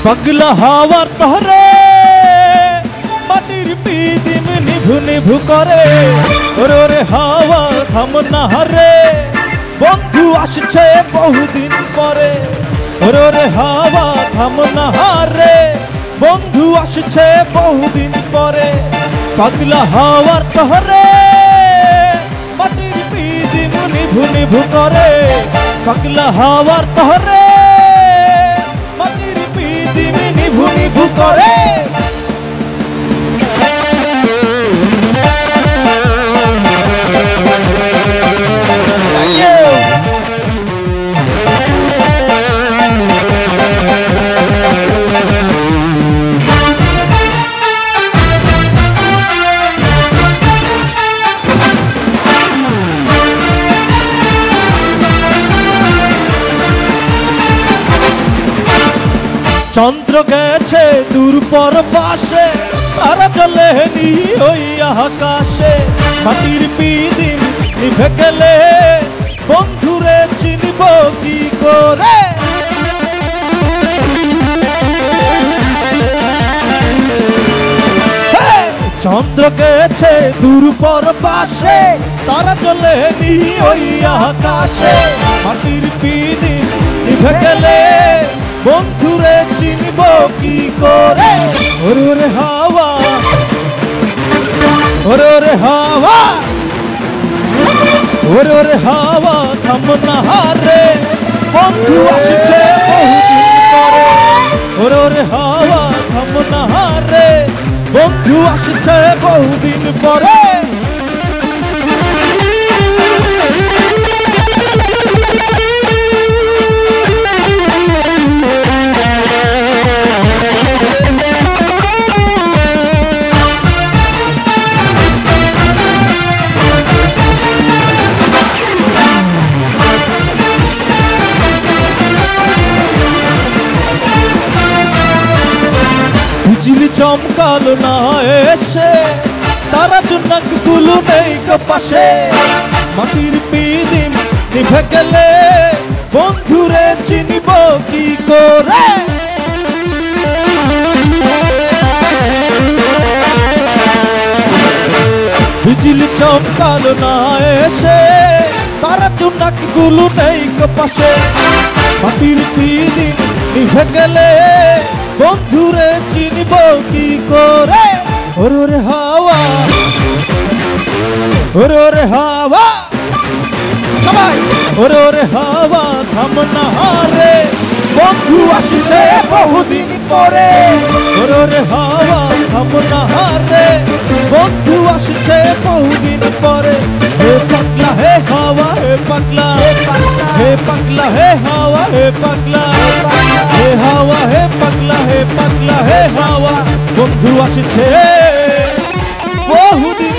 পাগলা হাওয়ার তরে মাটির পিদিম নিভু নিভু করে। ওরে হাওয়া থাম না রে, বন্ধু আসছে বহুদিন পরে। ওরে হাওয়া থাম না রে, বন্ধু আসছে বহুদিন পরে। পাগলা হাওয়ার তরে মাটির পিদিম নিভু নিভু করে। পাগলা হাওয়ার তরে মাটির পিদিম নিভু নিভু করে। চন্দ্র গেছে দূর পর পাশে, তারা চলে নি ওই আকাশে। মাটির পিদিম নিভে গেলে বন্ধুরে চিনব কি করে। চন্দ্র গেছে দূর পর পাশে, তারা চলে নি ওই আকাশে। মাটির পিদিম নিভে গেলে বন্ধুরে চিনব কি করে। ওরে হাওয়া, ওরে হাওয়া, ওরে হাওয়া থাম না রে, বন্ধু আসছে বহুদিন পরে। ওরে হাওয়া থাম না রে, বন্ধু আসছে বহুদিন পরে। বিজলি চমকালো না এসে, তারা জোনাক গুলো নেই পাশে। মাটির পিদিম নিভে গেলে বন্ধুরে চিনব কি করে। বিজলি চমকালো না এসে, তারা জোনাক গুলো নেই পাশে। মাটির পিদিম নিভে গেলে বন্ধুরে চিনব কি করে। ওরে হাওয়া, ওরে হাওয়া, সবাই ওরে হাওয়া থাম না রে, বন্ধু আসছে বহুদিন পরে। ওরে হাওয়া থাম না রে, বন্ধু আসছে বহুদিন পরে। হে পাগলা হে হাওয়া হে পাগলা, হে পাগলা হে হাওয়া হে পাগলা, হে হাওয়া হে পাগলা, হে পাগলা হে হাওয়া, বন্ধু আসছে বহুদিন